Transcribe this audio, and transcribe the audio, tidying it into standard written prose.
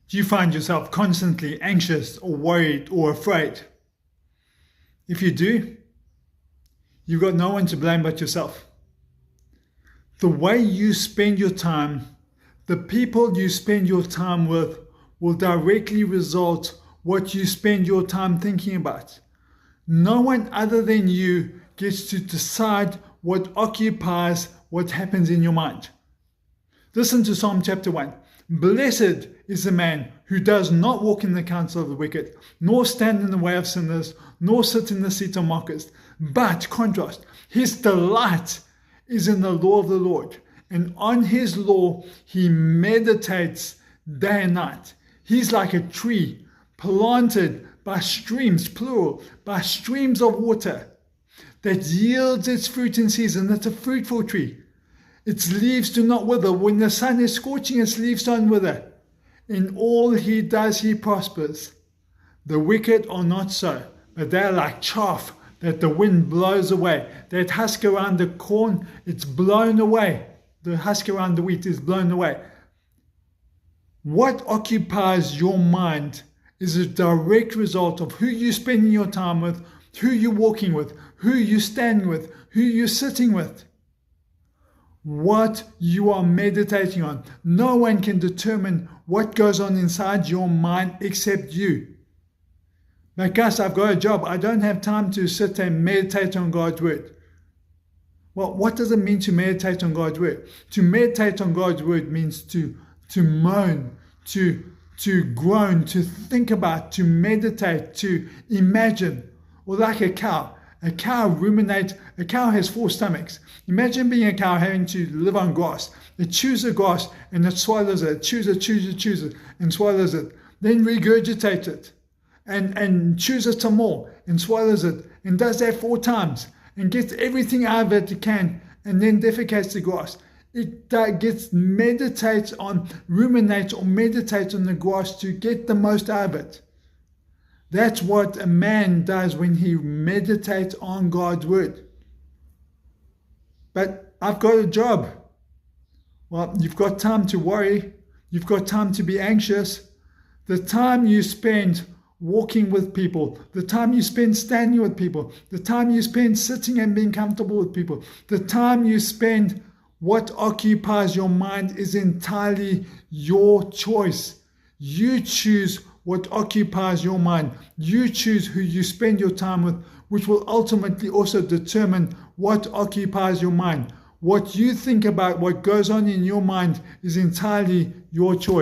Do you find yourself constantly anxious or worried or afraid? If you do, you've got no one to blame but yourself. The way you spend your time, the people you spend your time with, will directly result what you spend your time thinking about. No one other than you gets to decide what occupies what happens in your mind. Listen to Psalm chapter 1. Blessed is the man who does not walk in the counsel of the wicked, nor stand in the way of sinners, nor sit in the seat of mockers. But, contrast, his delight is in the law of the Lord, and on his law he meditates day and night. He's like a tree planted by streams, plural, by streams of water, that yields its fruit in season. It's a fruitful tree. Its leaves do not wither. When the sun is scorching, its leaves don't wither. In all he does, he prospers. The wicked are not so, but they are like chaff that the wind blows away. That husk around the corn, it's blown away. The husk around the wheat is blown away. What occupies your mind is a direct result of who you're spending your time with, who you're walking with, who you're standing with, who you're sitting with. What you are meditating on. No one can determine what goes on inside your mind except you. Like Gus, I've got a job. I don't have time to sit and meditate on God's word. Well, what does it mean to meditate on God's word? To meditate on God's word means to moan, to groan, to think about, to meditate, to imagine. Or like a cow. A cow ruminates. A cow has 4 stomachs. Imagine being a cow having to live on grass. It chews the grass and it swallows it. It chews it, and swallows it. Then regurgitates it and chews it some more and swallows it and does that 4 times and gets everything out of it it can and then defecates the grass. It ruminates or meditates on the grass to get the most out of it. That's what a man does when he meditates on God's word. But I've got a job. Well, you've got time to worry. You've got time to be anxious. The time you spend walking with people, the time you spend standing with people, the time you spend sitting and being comfortable with people, the time you spend, what occupies your mind is entirely your choice. You choose what occupies your mind. You choose who you spend your time with, which will ultimately also determine what occupies your mind. What you think about, what goes on in your mind, is entirely your choice.